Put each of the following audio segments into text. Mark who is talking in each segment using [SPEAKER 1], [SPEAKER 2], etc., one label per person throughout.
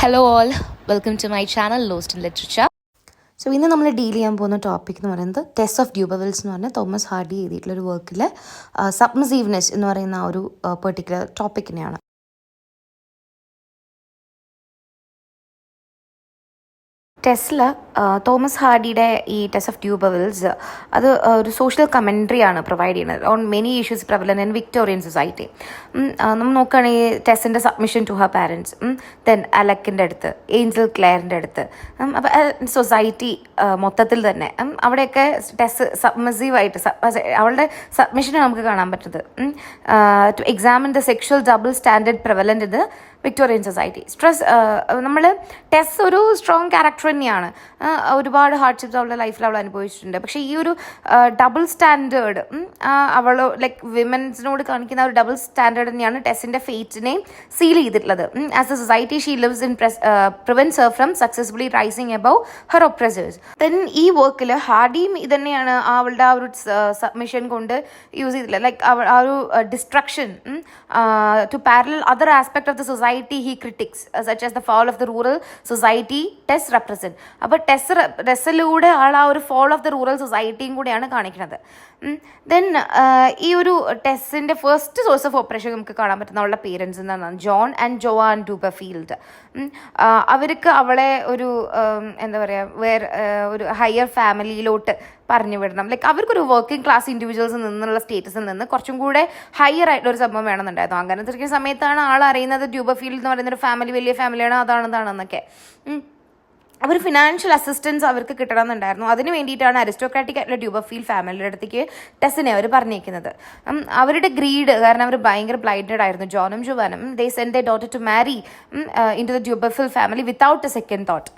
[SPEAKER 1] Hello all, welcome to my channel Lost in Literature. So ഇന്ന് നമ്മൾ deal ചെയ്യാൻ പോകുന്ന ടോപ്പിക് എന്ന് പറയുന്നത് ടെസ് ഓഫ് ഡ്യൂബവൽസ് എന്ന് പറഞ്ഞ തോമസ് ഹാർഡി എഴുതിയിട്ടുള്ളൊരു വർക്കിൽ സബ്മിസീവ്നെസ് എന്ന് പറയുന്ന ആ ഒരു പെർട്ടിക്കുലർ ടോപ്പിക്കിനെയാണ്. ടെസ്സിൽ തോമസ് ഹാർഡിയുടെ ഈ ടെസ് ഓഫ് ഡ്യൂബവൽസ് അത് ഒരു സോഷ്യൽ കമൻട്രി ആണ് പ്രൊവൈഡ് ചെയ്യുന്നത് on many issues prevalent in Victorian society. നമ്മൾ നോക്കുകയാണെങ്കിൽ ടെസ്സിൻ്റെ submission to her parents, then അലക്കിൻ്റെ അടുത്ത്, ഏഞ്ചൽ ക്ലെയറിൻ്റെ അടുത്ത്, അപ്പോൾ സൊസൈറ്റി മൊത്തത്തിൽ തന്നെ അവിടെയൊക്കെ ടെസ് സബ്മിസീവായിട്ട് അവളുടെ സബ്മിഷനെ നമുക്ക് കാണാൻ പറ്റുന്നത്. To examine the sexual double standard prevalent ഇത് വിക്ടോറിയൻ സൊസൈറ്റി. നമ്മൾ ടെസ് ഒരു സ്ട്രോങ് ക്യാരക്ടർ തന്നെയാണ്. ഒരുപാട് ഹാർഡ്ഷിപ്സ് അവളുടെ ലൈഫിൽ അവൾ അനുഭവിച്ചിട്ടുണ്ട്. പക്ഷേ ഈ ഒരു ഡബിൾ സ്റ്റാൻഡേർഡ് അവൾ ലൈക്ക് വിമൻസിനോട് കാണിക്കുന്ന ഒരു ഡബിൾ സ്റ്റാൻഡേർഡ് തന്നെയാണ് ടെസ്സിൻ്റെ ഫേറ്റിനെ സീൽ ചെയ്തിട്ടുള്ളത്. As a society she lives in prevents her from successfully rising above her oppressors. Then ഈ വർക്കിൽ ഹാർഡിയും ഇതന്നെയാണ് അവളുടെ ആ ഒരു സബ്മിഷൻ കൊണ്ട് യൂസ് ചെയ്തിട്ടില്ല. ലൈക്ക് ആ ഒരു destruction to parallel other aspect of the society he critiques such as the fall of the rural society Tess represent. അപ്പോൾ ടെസ്സിലൂടെ ആ ഒരു fall of the rural societyയും കൂടെയാണ് കാണിക്കുന്നത്. ദെൻ ഈ ഒരു ടെസ്സിൻ്റെ ഫസ്റ്റ് സോഴ്സ് ഓഫ് ഓപ്പറേഷൻ നമുക്ക് കാണാൻ പറ്റുന്ന അവളുടെ പേരൻസ് എന്നാണ് ജോൺ ആൻഡ് ജോവാൻ ഡൂബർഫീൽഡ്. അവർക്ക് അവളെ ഒരു എന്താ പറയുക ഒരു ഹയർ ഫാമിലിയിലോട്ട് പറഞ്ഞു വിടണം. ലൈക്ക് അവർക്കൊരു വർക്കിംഗ് ക്ലാസ് ഇൻഡിവിജ്വൽസിൽ നിന്നുള്ള സ്റ്റേറ്റസിൽ നിന്ന് കുറച്ചും കൂടെ ഹയർ ആയിട്ടുള്ളൊരു സംഭവം വേണമെന്നുണ്ടായിരുന്നു. അങ്ങനത്തെ ഇരിക്കുന്ന സമയത്താണ് ആൾ അറിയുന്നത് ഡ്യൂബർഫീൽഡ് എന്ന് പറയുന്നൊരു ഫാമിലി വലിയ ഫാമിലിയാണ്, അതാണെന്നൊക്കെ. അവർ ഫിനാൻഷ്യൽ അസിസ്റ്റൻസ് അവർക്ക് കിട്ടണമെന്നുണ്ടായിരുന്നു. അതിന് വേണ്ടിയിട്ടാണ് അരിസ്റ്റോക്രാറ്റിക് ആയിട്ടുള്ള ഡ്യൂബർഫീൽഡ് ഫാമിലിയുടെ അടുത്തേക്ക് ടെസ്സിനെ അവർ പറഞ്ഞേക്കുന്നത്. അവരുടെ ഗ്രീഡ് കാരണം അവർ ഭയങ്കര ബ്ലൈൻഡഡ് ആയിരുന്നു. ജോണും ജോവാനും they send their daughter to marry into the Durbeyfield family without a second thought.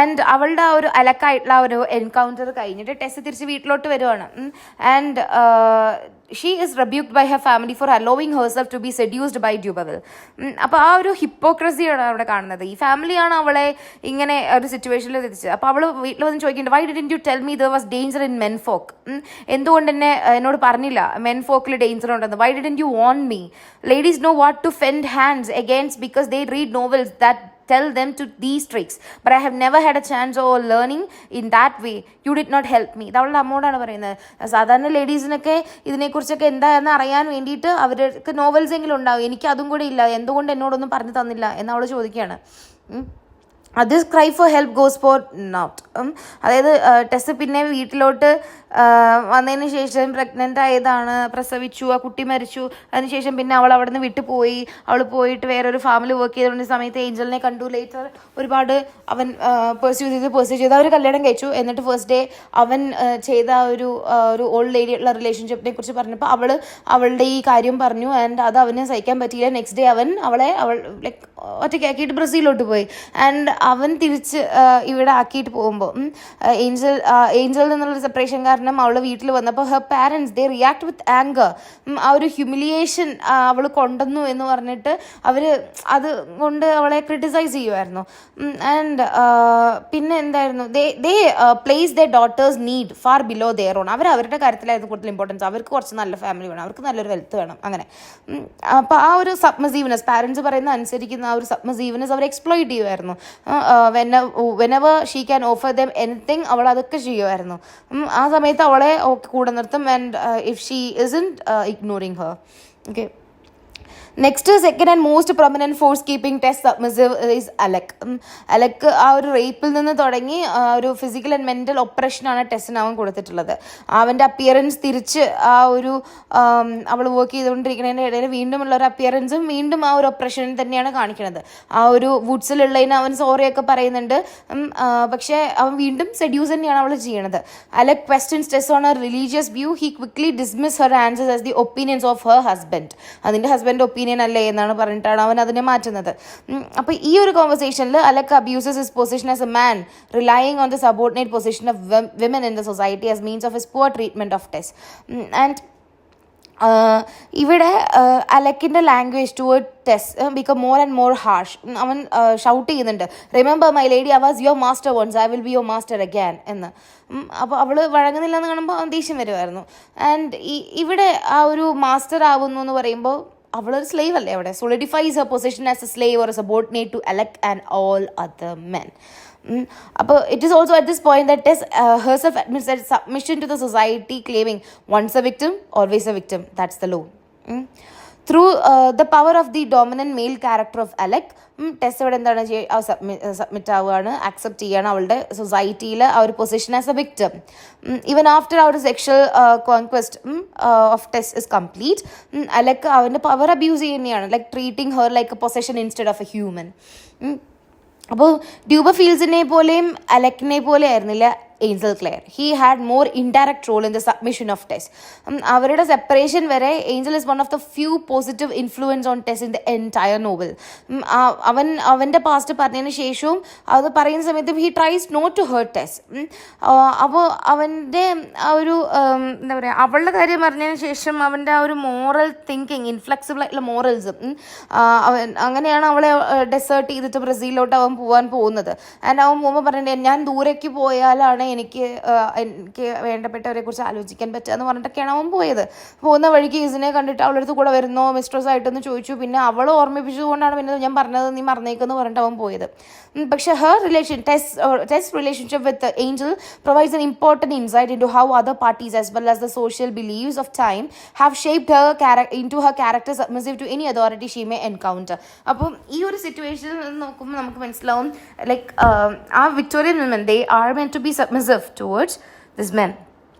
[SPEAKER 1] And അവളുടെ ആ ഒരു അലക്കായിട്ടുള്ള ആ ഒരു എൻകൗണ്ടർ കഴിഞ്ഞിട്ട് ടെസ് തിരിച്ച് വീട്ടിലോട്ട് വരുവാണ്. And she is rebuked by her family for allowing herself to be seduced by Dubaville. അപ്പോൾ ആ ഒരു ഹിപ്പോക്രസിയാണ് അവിടെ കാണുന്നത്. ഈ ഫാമിലിയാണ് അവളെ ഇങ്ങനെ ഒരു സിറ്റുവേഷനിൽ എത്തിച്ചത്. അപ്പോൾ അവൾ വീട്ടിൽ വന്ന് ചോദിക്കുന്നുണ്ട്, why didn't you tell me there was danger in men folk? എന്തുകൊണ്ട് എന്നോട് പറഞ്ഞില്ല മെൻ ഫോക്കിൽ ഡേഞ്ചർ ഉണ്ടെന്ന്? Why didn't you warn me? Ladies know what to fend hands against because they read novels that tell them to these tricks, but I have never had a chance or learning in that way. You did not help me. ഇതവളുടെ അമ്മോടാണ് പറയുന്നത്. സാധാരണ ലേഡീസിനൊക്കെ ഇതിനെക്കുറിച്ചൊക്കെ എന്താണെന്ന് അറിയാൻ വേണ്ടിയിട്ട് അവർക്ക് novels എങ്കിലും ഉണ്ടാവും, എനിക്ക് അതും കൂടെ ഇല്ല, എന്തുകൊണ്ട് എന്നോടൊന്നും പറഞ്ഞു തന്നില്ല എന്ന് അവൾ ചോദിക്കുകയാണ്. This cry for help goes for naught. അതായത് ടെസ് പിന്നെ വീട്ടിലോട്ട് വന്നതിന് ശേഷം പ്രഗ്നൻ്റ് ആയതാണ്, പ്രസവിച്ചു, ആ കുട്ടി മരിച്ചു. അതിനുശേഷം പിന്നെ അവൾ അവിടെ നിന്ന് വിട്ടുപോയി. അവൾ പോയിട്ട് വേറൊരു ഫാമിലി വർക്ക് ചെയ്തുകൊണ്ട സമയത്ത് ഏഞ്ചലിനെ കണ്ടു. ലേറ്റർ ഒരുപാട് അവൻ പെർസ്യൂ ചെയ്ത് അവർ കല്യാണം കഴിച്ചു. എന്നിട്ട് ഫസ്റ്റ് ഡേ അവൻ ചെയ്ത ഒരു ഓൾഡ് ലേഡിയുള്ള റിലേഷൻഷിപ്പിനെ കുറിച്ച് പറഞ്ഞപ്പോൾ അവളുടെ ഈ കാര്യം പറഞ്ഞു. ആൻഡ് അത് അവന് സഹിക്കാൻ പറ്റിയില്ല. നെക്സ്റ്റ് ഡേ അവൾ ലൈക്ക് ഒറ്റയ്ക്കാക്കിയിട്ട് ബ്രസീലിലോട്ട് പോയി. ആൻഡ് അവൻ തിരിച്ച് ഇവിടെ ആക്കിയിട്ട് പോകുമ്പോൾ ഏഞ്ചലിൽ നിന്നുള്ള സെപ്പറേഷൻ കാരണം അവൾ വീട്ടിൽ വന്നപ്പോൾ her parents they react with anchor. ആ ഒരു ഹ്യൂമിലിയേഷൻ അവൾ കൊണ്ടുവന്നു എന്ന് പറഞ്ഞിട്ട് അവർ അത് കൊണ്ട് അവളെ ക്രിട്ടിസൈസ് ചെയ്യുമായിരുന്നു. ആൻഡ് പിന്നെ എന്തായിരുന്നു, they place their daughters need far below their own. അവരുടെ കാര്യത്തിലായിരുന്നു കൂടുതൽ ഇമ്പോർട്ടൻസ്. അവർക്ക് കുറച്ച് നല്ല ഫാമിലി വേണം, അവർക്ക് നല്ലൊരു വെൽത്ത് വേണം, അങ്ങനെ. അപ്പോൾ ആ ഒരു സബ്മിസീവ്നെസ്, പാരൻസ് പറയുന്ന അനുസരിക്കുന്ന ആ ഒരു സബ്മിസീവ്നെസ് അവർ എക്സ്പ്ലോയിറ്റ് ചെയ്യുമായിരുന്നു. whenever she can offer them anything അവൾ അതൊക്കെ ചെയ്യുമായിരുന്നു. ആ സമയത്ത് അവളെ കൂടെ നിർത്തും. And if she isn't ignoring her. Okay. Next second and most prominent force keeping Tess submissive is Alec. Alec ആ ഒരു റേപ്പിൽ നിന്ന് തുടങ്ങി ഒരു ഫിസിക്കൽ ആൻഡ് മെൻ്റൽ ഒപ്രഷനാണ് ടെസ്സിന് അവൻ കൊടുത്തിട്ടുള്ളത്. അവൻ്റെ അപ്പിയറൻസ് തിരിച്ച് ആ ഒരു അവൾ വർക്ക് ചെയ്തുകൊണ്ടിരിക്കുന്നതിൻ്റെ ഇടയിൽ വീണ്ടുമുള്ള ഒരു അപ്പിയറൻസും വീണ്ടും ആ ഒരു ഒപ്രഷൻ തന്നെയാണ് കാണിക്കുന്നത്. ആ ഒരു വുഡ്സിലുള്ളതിന് അവൻ സോറിയൊക്കെ പറയുന്നുണ്ട്. പക്ഷേ അവൻ വീണ്ടും സെഡ്യൂസ് തന്നെയാണ് അവൾ ചെയ്യണത്. Alec questions Tess on her religious view. He quickly dismiss her answers as the opinions of her husband. അതിൻ്റെ ഹസ്ബൻഡ് ഒപ്പീനിയൻ അല്ലേ എന്നാണ് പറഞ്ഞിട്ടാണ് അവൻ അതിനെ മാറ്റുന്നത്. അപ്പോൾ ഈ ഒരു കോൺവെർസേഷനിൽ Alec abuses his position as a man relying on the subordinate position of women in the society as means of his poor treatment of Tess. And ഇവിടെ അലക്കിൻ്റെ language toward Tess become more and more harsh. അവൻ shout ചെയ്യുന്നുണ്ട്, remember my lady, I was your master once, I will be your master again എന്ന്. അപ്പോൾ അവൾ വഴങ്ങുന്നില്ല എന്ന് കാണുമ്പോൾ അവൻ ദേഷ്യം വരുമായിരുന്നു. ആൻഡ് ഇവിടെ ആ ഒരു മാസ്റ്റർ ആവുന്നു എന്ന് പറയുമ്പോൾ അവളൊരു സ്ലേവ് അല്ലേ അവിടെ, solidifies her position as a slave or a subordinate to Alec and all other men. അപ്പോൾ it is also at this point that Tess herself admits that submission to the society, claiming once a victim, always a victim. That's the law. Through the power of the dominant male character of Alec, ടെസ് ഇവിടെ എന്താണ് submit ആവുകയാണ്, accept ചെയ്യാണ് അവളുടെ സൊസൈറ്റിയിൽ ആ ഒരു position as a victim. Even after ആ ഒരു sexual conquest of Tess is complete, Alec അവൻ്റെ പവർ അബ്യൂസ് ചെയ്യുന്നതാണ്, like treating her like a possession instead of a human. അപ്പോൾ ഡ്യൂബർ ഫീൽസിനെ പോലെയും അലക്കിനെ പോലെ ആയിരുന്നില്ല Angel Clare. He had more indirect role in the submission of Tess. അവരുടെ സെപ്പറേഷൻ വരെ Angel is one of the few positive influence on Tess in the entire novel. അവൻ്റെ പാസ്റ്റ് പറഞ്ഞതിന് ശേഷവും അത് പറയുന്ന സമയത്തും he tries not to hurt Tess. അപ്പോൾ അവൻ്റെ ആ ഒരു എന്താ പറയുക, അവളുടെ കാര്യം പറഞ്ഞതിന് ശേഷം അവൻ്റെ ആ ഒരു മോറൽ തിങ്കിങ്, ഇൻഫ്ലെക്സിബിൾ ആയിട്ടുള്ള മോറൽസ്, അങ്ങനെയാണ് അവളെ ഡെസേർട്ട് ചെയ്തിട്ട് ബ്രസീലിലോട്ട് അവൻ പോകാൻ പോകുന്നത്. ആൻഡ് അവൻ പോകുമ്പോൾ പറഞ്ഞിട്ട് ഞാൻ ദൂരേക്ക് പോയാലാണ് എനിക്ക് വേണ്ടപ്പെട്ടവരെ കുറിച്ച് ആലോചിക്കാൻ പറ്റുക എന്ന് പറഞ്ഞിട്ടൊക്കെയാണ് അവൻ പോയത്. പോകുന്ന വഴിക്ക് ഈസിനെ കണ്ടിട്ട് അവളുടെ അടുത്ത് കൂടെ വരുന്നോ മിസ്ട്രസ് ആയിട്ടെന്ന് ചോദിച്ചു. പിന്നെ അവൾ ഓർമ്മിപ്പിച്ചതുകൊണ്ടാണ് പിന്നെ ഞാൻ പറഞ്ഞത് നീ മറന്നേക്കെന്ന് പറഞ്ഞിട്ട് അവൻ പോയത്. പക്ഷേ Tess relationship with Angel provides an important insight into how other parties as well as the social beliefs of time have shaped her into her character submissive to any authority she may encounter. അപ്പം ഈ ഒരു സിറ്റുവേഷനിൽ നോക്കുമ്പോൾ നമുക്ക് മനസ്സിലാവും like ആ Victorian women they are meant to be submissive towards this men.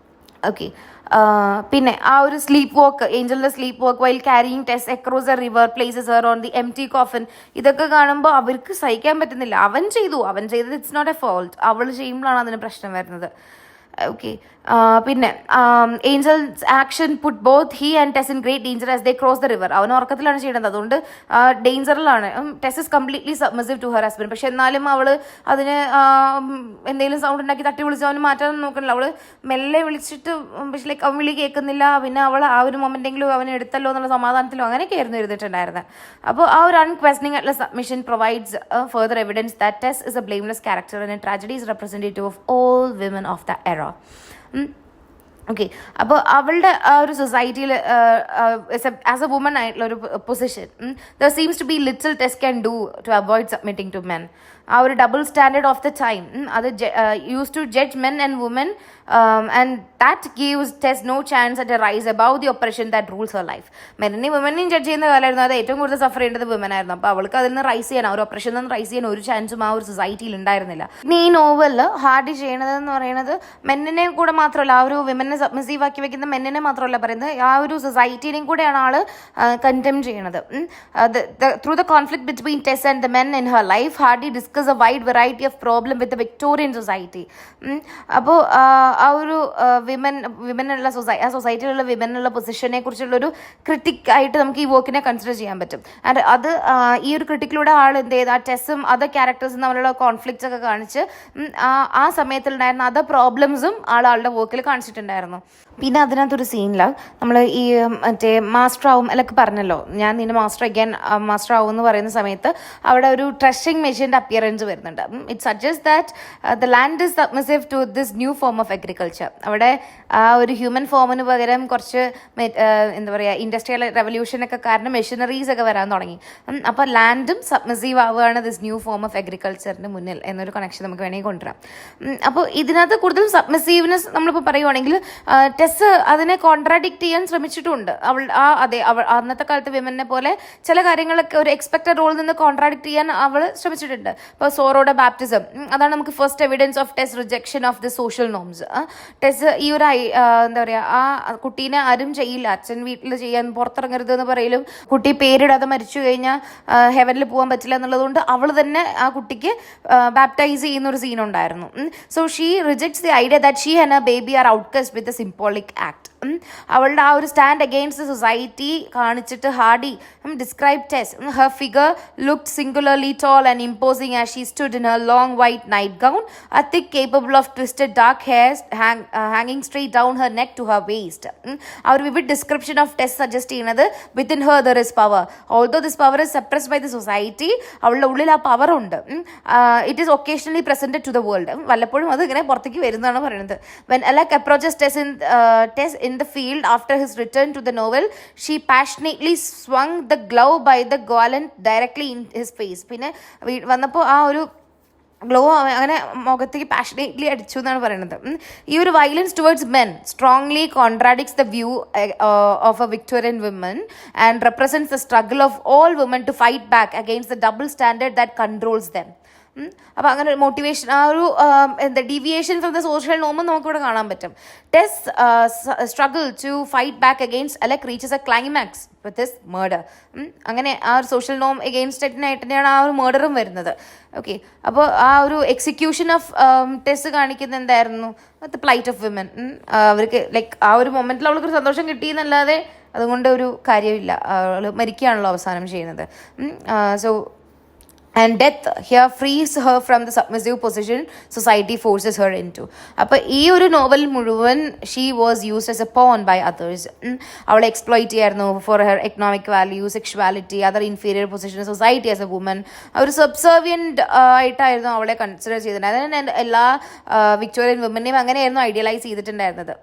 [SPEAKER 1] Okay, പിന്നെ ആ ഒരു സ്ലീപ്പ് വോക്ക്, ഏഞ്ചലിൻ്റെ sleep walk while carrying Tess across a river places her on the empty coffin, ഇതൊക്കെ കാണുമ്പോൾ അവർക്ക് സഹിക്കാൻ പറ്റുന്നില്ല. അവൻ ചെയ്തത് ഇറ്റ്സ് നോട്ട് എ ഫോൾട്ട്, അവൾ ചെയ്യുമ്പോഴാണ് അതിന് പ്രശ്നം വരുന്നത്. ഓക്കെ, പിന്നെ Angel's action put both he and Tess in great danger as they cross the river. അവൻ ഉറക്കത്തിലാണ് ചെയ്യുന്നത്, അതുകൊണ്ട് ഡേഞ്ചറിലാണ്. Tess is completely submissive to her husband. പക്ഷെ എന്നാലും അവൾ അതിന് എന്തെങ്കിലും സൗണ്ട് ഉണ്ടാക്കി തട്ടി വിളിച്ച് അവന് മാറ്റാൻ നോക്കണില്ല. അവൾ മെല്ലെ വിളിച്ചിട്ട് പക്ഷെ ലൈക്ക് അവൻ വിളി കേൾക്കുന്നില്ല. പിന്നെ അവൾ ആ ഒരു മൊമെൻറ്റെങ്കിലും അവനെ എടുത്തല്ലോ എന്നുള്ള സമാധാനത്തിലോ അങ്ങനെയൊക്കെ ആയിരുന്നു ഇരുന്നിട്ടുണ്ടായിരുന്നത്. അപ്പോൾ ആ ഒരു അൺക്വസ്റ്റനിങ് ആയിട്ടുള്ള submission provides further evidence that Tess is a blameless character and tragedy is representative of all women of the era. Okay, അപ്പോൾ അവളുടെ ആ ഒരു സൊസൈറ്റിയിൽ ആസ് എ വുമൺ ആയിട്ടുള്ള ഒരു position there seems to be little Tess can do to avoid submitting to men. ആ ഒരു double standard of the time അത് use to judge men and woman and that gives Tess no chance at a rise above the oppression that rules her life. മെന്നിനെയും വുമനെയും judge ചെയ്യുന്ന കാലമായിരുന്നു, അത് ഏറ്റവും കൂടുതൽ സഫർ ചെയ്യേണ്ടത് വുമൻ ആയിരുന്നു. അപ്പോൾ അവൾക്ക് അതിൽ നിന്ന് റൈസ് ചെയ്യാൻ, ആ ഒരു ഒപ്പറേഷനിൽ നിന്ന് റൈസ് ചെയ്യാൻ ഒരു ചാൻസും ആ ഒരു സൊസൈറ്റിയിൽ ഉണ്ടായിരുന്നില്ല. ഇനി ഈ നോവലിൽ ഹാർഡി ചെയ്യണതെന്ന് പറയുന്നത് മെന്നിനെ കൂടെ മാത്രമല്ല, ആ ഒരു വിമനെ സബ്മിസീവ് ആക്കി വെക്കുന്ന മെന്നിനെ മാത്രമല്ല പറയുന്നത്, ആ ഒരു സൊസൈറ്റിനെയും കൂടെയാണ് ആൾ കണ്ടെം ചെയ്യണത്. Through the conflict between Tess and the men in her life, Hardy discuss a wide variety of problem with the Victorian society. അപ്പോൾ ആ ഒരു വിമനുള്ള സൊസൈറ്റിയിലുള്ള വിമനുള്ള പൊസിഷനെ കുറിച്ചുള്ളൊരു ക്രിട്ടിക് ആയിട്ട് നമുക്ക് ഈ വർക്കിനെ കൺസിഡർ ചെയ്യാൻ പറ്റും. ആൻഡ് അത് ഈ ഒരു ക്രിട്ടിക്കിലൂടെ ആൾ എന്ത് ചെയ്ത് ആ ടെസ്സും അതർ ക്യാരക്ടേഴ്സും തമ്മിലുള്ള കോൺഫ്ലിക്ട്സ് ഒക്കെ കാണിച്ച് ആ സമയത്തുണ്ടായിരുന്ന അതർ പ്രോബ്ലംസും ആളുടെ വർക്കിൽ കാണിച്ചിട്ടുണ്ടായിരുന്നു. പിന്നെ അതിനകത്തൊരു സീനിൽ നമ്മൾ ഈ മറ്റേ മാസ്റ്റർ ആവും അല്ലൊക്കെ പറഞ്ഞല്ലോ, ഞാൻ നിന്നെ മാസ്റ്റർ ആവും എന്ന് പറയുന്ന സമയത്ത് അവിടെ ഒരു ട്രഷിംഗ് മെഷീൻ്റെ അപ്പിയറൻസ് വരുന്നുണ്ട്. It suggest that the land is submissive to this new form of agriculture. അവിടെ ആ ഒരു ഹ്യൂമൻ ഫോമിന് പകരം കുറച്ച് എന്താ പറയുക ഇൻഡസ്ട്രിയൽ റെവല്യൂഷനൊക്കെ കാരണം മെഷീനറീസ് ഒക്കെ വരാൻ തുടങ്ങി. അപ്പോൾ ലാൻഡും സബ്മിസീവ് ആവുകയാണ് ദിസ് ന്യൂ ഫോം ഓഫ് അഗ്രികൾച്ചറിന് മുന്നിൽ എന്നൊരു കണക്ഷൻ നമുക്ക് വേണമെങ്കിൽ കൊണ്ടുവരാം. അപ്പോൾ ഇതിനകത്ത് കൂടുതലും സബ്മിസീവ്നെസ് നമ്മളിപ്പോൾ പറയുവാണെങ്കിൽ ടെസ് അതിനെ കോൺട്രാഡിക്റ്റ് ചെയ്യാൻ ശ്രമിച്ചിട്ടുണ്ട്. അവൾ അന്നത്തെ കാലത്ത് വിമനെ പോലെ ചില കാര്യങ്ങളൊക്കെ ഒരു എക്സ്പെക്റ്റഡ് റോളിൽ നിന്ന് കോൺട്രാഡിക്റ്റ് ചെയ്യാൻ അവൾ ശ്രമിച്ചിട്ടുണ്ട്. ഇപ്പോൾ സോറോയുടെ ബാപ്റ്റിസം, അതാണ് നമുക്ക് first evidence of Tess rejection of the social norms. Tess ഈ ഒരു എന്താ പറയുക, ആ കുട്ടീനെ ആരും ചെയ്യില്ല, അച്ഛൻ വീട്ടിൽ ചെയ്യാൻ പുറത്തിറങ്ങരുത് എന്ന് പറയലും കുട്ടി പേരിടാതെ മരിച്ചു കഴിഞ്ഞാൽ ഹെവനിൽ പോകാൻ പറ്റില്ല എന്നുള്ളതുകൊണ്ട് അവൾ തന്നെ ആ കുട്ടിക്ക് ബാപ്റ്റൈസ് ചെയ്യുന്ന ഒരു സീനുണ്ടായിരുന്നു. So she rejects the idea that she and a baby are outcast with a symbolic act. അവളുടെ ആ ഒരു സ്റ്റാൻഡ് അഗെയിൻസ്റ്റ് ദ സൊസൈറ്റി കാണിച്ചിട്ട് Hardy describe Tess. Her figure looked singularly tall and imposing as she stood in her long white nightgown, a thick capable of twisted dark hairs hanging straight down her neck to her waist. ആ ഒരു vivid description of Tess suggest ചെയ്യുന്നത് within her there is power. Although this power is suppressed by the society, അവളുടെ ഉള്ളിൽ ആ power ഉണ്ട്. It is occasionally presented to the world. വല്ലപ്പോഴും അത് ഇങ്ങനെ പുറത്തേക്ക് വരുന്നതാണ് പറയുന്നത്. When Alec approaches Tess in the field after his return to the novel, she passionately swung the glove by the gallant directly in his face. പിന്നെ വന്നപ്പോൾ ആ ഒരു ഗ്ലോ അങ്ങനെ മുഖത്തേക്ക് പാഷനേറ്റ്ലി അടിച്ചു എന്നാണ് പറയുന്നത്. ഈ ഒരു violence towards men strongly contradicts the view of a Victorian women and represents the struggle of all women to fight back against the double standard that controls them. അപ്പോൾ അങ്ങനെ ഒരു മോട്ടിവേഷൻ, ആ ഒരു എന്താ ഡീവിയേഷൻ ഫ്രം ദ സോഷ്യൽ നോമും നമുക്കിവിടെ കാണാൻ പറ്റും. Tess struggle to fight back against Alec reaches a climax with this murder. അങ്ങനെ ആ ഒരു സോഷ്യൽ നോം എഗെയിൻസ്റ്റായിട്ട് തന്നെയാണ് ആ ഒരു മർഡറും വരുന്നത്. ഓക്കെ, അപ്പോൾ ആ ഒരു എക്സിക്യൂഷൻ ഓഫ് ടെസ് കാണിക്കുന്ന എന്തായിരുന്നു, ദ പ്ലൈറ്റ് ഓഫ് വിമൻ. അവർക്ക് ലൈക്ക് ആ ഒരു മൊമെൻറ്റിൽ അവൾക്കൊരു സന്തോഷം കിട്ടിയെന്നല്ലാതെ അതുകൊണ്ട് ഒരു കാര്യമില്ല. അവൾ മരിക്കുകയാണല്ലോ അവസാനം ചെയ്യുന്നത്. So and death here frees her from the submissive position society forces her into. അപ്പോൾ ഈ ഒരു നോവൽ മുഴുവൻ she was used as a pawn by others. അവളെ എക്സ്പ്ലോയിറ്റ് ചെയ്യായിരുന്നു for her economic value, sexuality, other inferior position society as a woman. ഒരു subservient ആയിട്ടായിരുന്നു അവളെ consider ചെയ്തിട്ടുണ്ടായിരുന്നത്. അതിന് എല്ലാ വിക്ടോറിയൻ വിമനെയും അങ്ങനെയായിരുന്നു ഐഡിയലൈസ് ചെയ്തിട്ടുണ്ടായിരുന്നത്.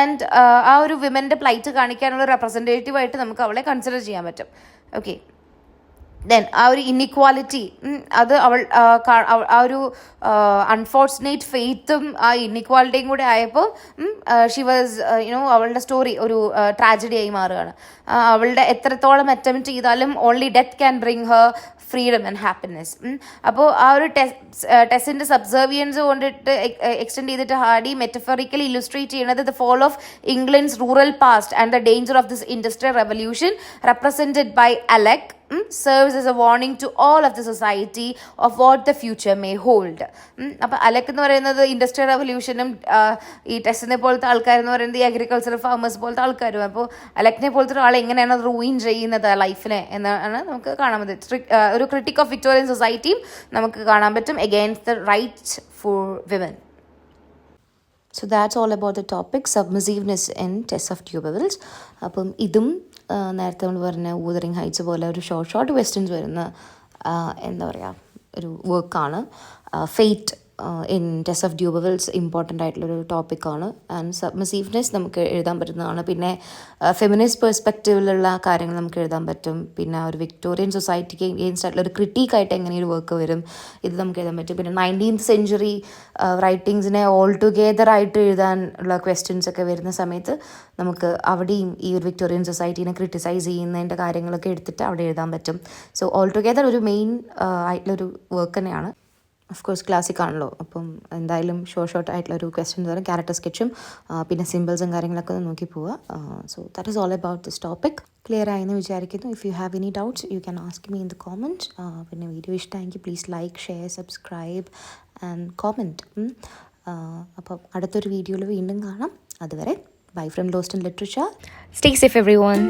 [SPEAKER 1] ആൻഡ് ആ ഒരു വിമൻ്റെ പ്ലൈറ്റ് കാണിക്കാനുള്ള റെപ്രസെൻറ്റേറ്റീവ് ആയിട്ട് നമുക്ക് അവളെ കൺസിഡർ ചെയ്യാൻ പറ്റും. ഓക്കെ, ദെൻ ആ ഒരു ഇന്നിക്വാലിറ്റി, അത് അവൾ ആ ഒരു അൺഫോർച്ചുനേറ്റ് ഫെയ്ത്തും ആ ഇന്നിക്വാലിറ്റിയും കൂടെ ആയപ്പോൾ ഷി വാസ് അവളുടെ സ്റ്റോറി ഒരു ട്രാജഡി ആയി മാറുകയാണ്. അവളുടെ എത്രത്തോളം അറ്റംപ്റ്റ് ചെയ്താലും only death can bring her freedom and happiness. അപ്പോൾ ആ ഒരു ടെസ്സിൻ്റെ സബ്സർവിയൻസ് കൊണ്ടിട്ട് എക്സ്റ്റെൻഡ് ചെയ്തിട്ട് ഹാർഡി മെറ്റഫറിക്കലി ഇല്ലുസ്ട്രേറ്റ് ചെയ്യുന്നത് the fall of England's rural past and the danger of this industrial revolution represented by Alec serves as a warning to all of the society of what the future may hold. അപ്പോൾ അലക് എന്ന് പറയുന്നത് industrial റെവല്യൂഷനും ഈ ടെസ്സിനെ പോലത്തെ ആൾക്കാരെന്ന് പറയുന്നത് ഈ agricultural farmers പോലത്തെ ആൾക്കാരും. അപ്പോൾ അലക്കിനെ പോലത്തെ ഒരാൾ എങ്ങനെയാണ് റൂയിൻ ചെയ്യുന്നത് ലൈഫിനെ എന്നാണ് നമുക്ക് കാണാൻ പറ്റും. ഒരു ക്രിട്ടിക് ഓഫ് വിക്ടോറിയൻ സൊസൈറ്റിയും നമുക്ക് കാണാൻ പറ്റും against the rights for women. So that's all about the topic submissiveness in Tess of Two Devils. അപ്പം ഇതും നേരത്തെ നമ്മൾ പറഞ്ഞ ഊതറിങ് ഹൈറ്റ്സ് പോലെ ഒരു ഷോർട്ട് ക്വസ്റ്റ്യൻസ് വരുന്ന എന്താ പറയുക ഒരു വർക്കാണ്. Fate in Tess of d'Urbervilles important ആയിട്ടുള്ളൊരു ടോപ്പിക്കാണ്. ആൻഡ് സബ്മിസീവ്നെസ് നമുക്ക് എഴുതാൻ പറ്റുന്നതാണ്. പിന്നെ ഫെമിനിസ്റ്റ് പെർസ്പെക്റ്റീവിലുള്ള കാര്യങ്ങൾ നമുക്ക് എഴുതാൻ പറ്റും. പിന്നെ ഒരു വിക്ടോറിയൻ സൊസൈറ്റിക്ക് എഗെയിൻസ്റ്റ് ആയിട്ടുള്ള ഒരു ക്രിട്ടിക്കായിട്ട് എങ്ങനെ ഒരു വർക്ക് വരും, ഇത് നമുക്ക് എഴുതാൻ പറ്റും. പിന്നെ 19th century റൈറ്റിങ്സിനെ ഓൾ ടുഗെദർ ആയിട്ട് എഴുതാൻ ഉള്ള ക്വസ്റ്റ്യൻസ് ഒക്കെ വരുന്ന സമയത്ത് നമുക്ക് അവിടെയും ഈ ഒരു വിക്ടോറിയൻ സൊസൈറ്റീനെ ക്രിട്ടിസൈസ് ചെയ്യുന്നതിൻ്റെ കാര്യങ്ങളൊക്കെ എടുത്തിട്ട് അവിടെ എഴുതാൻ പറ്റും. സോ ഓൾ ടുഗെദർ ഒരു മെയിൻ ആയിട്ടുള്ളൊരു വർക്ക് തന്നെയാണ്. ഓഫ് കോഴ്സ് ക്ലാസിക് ആണല്ലോ, അപ്പം എന്തായാലും ഷോർട്ട് ആയിട്ടുള്ളൊരു ക്വസ്റ്റ്യൻസ് വരും, ക്യാരക്ടർ സ്കെച്ചും പിന്നെ സിമ്പിൾസും കാര്യങ്ങളൊക്കെ ഒന്ന് നോക്കി പോവുക. So that is all about this topic. Clear ആയെന്ന് വിചാരിക്കുന്നു. If you have any doubts you can ask me in the comment. പിന്നെ വീഡിയോ ഇഷ്ടമായെങ്കിൽ please like, share, subscribe and comment. അപ്പം അടുത്തൊരു വീഡിയോയിൽ വീണ്ടും കാണാം. അതുവരെ bye from lost in literature. Stay safe everyone.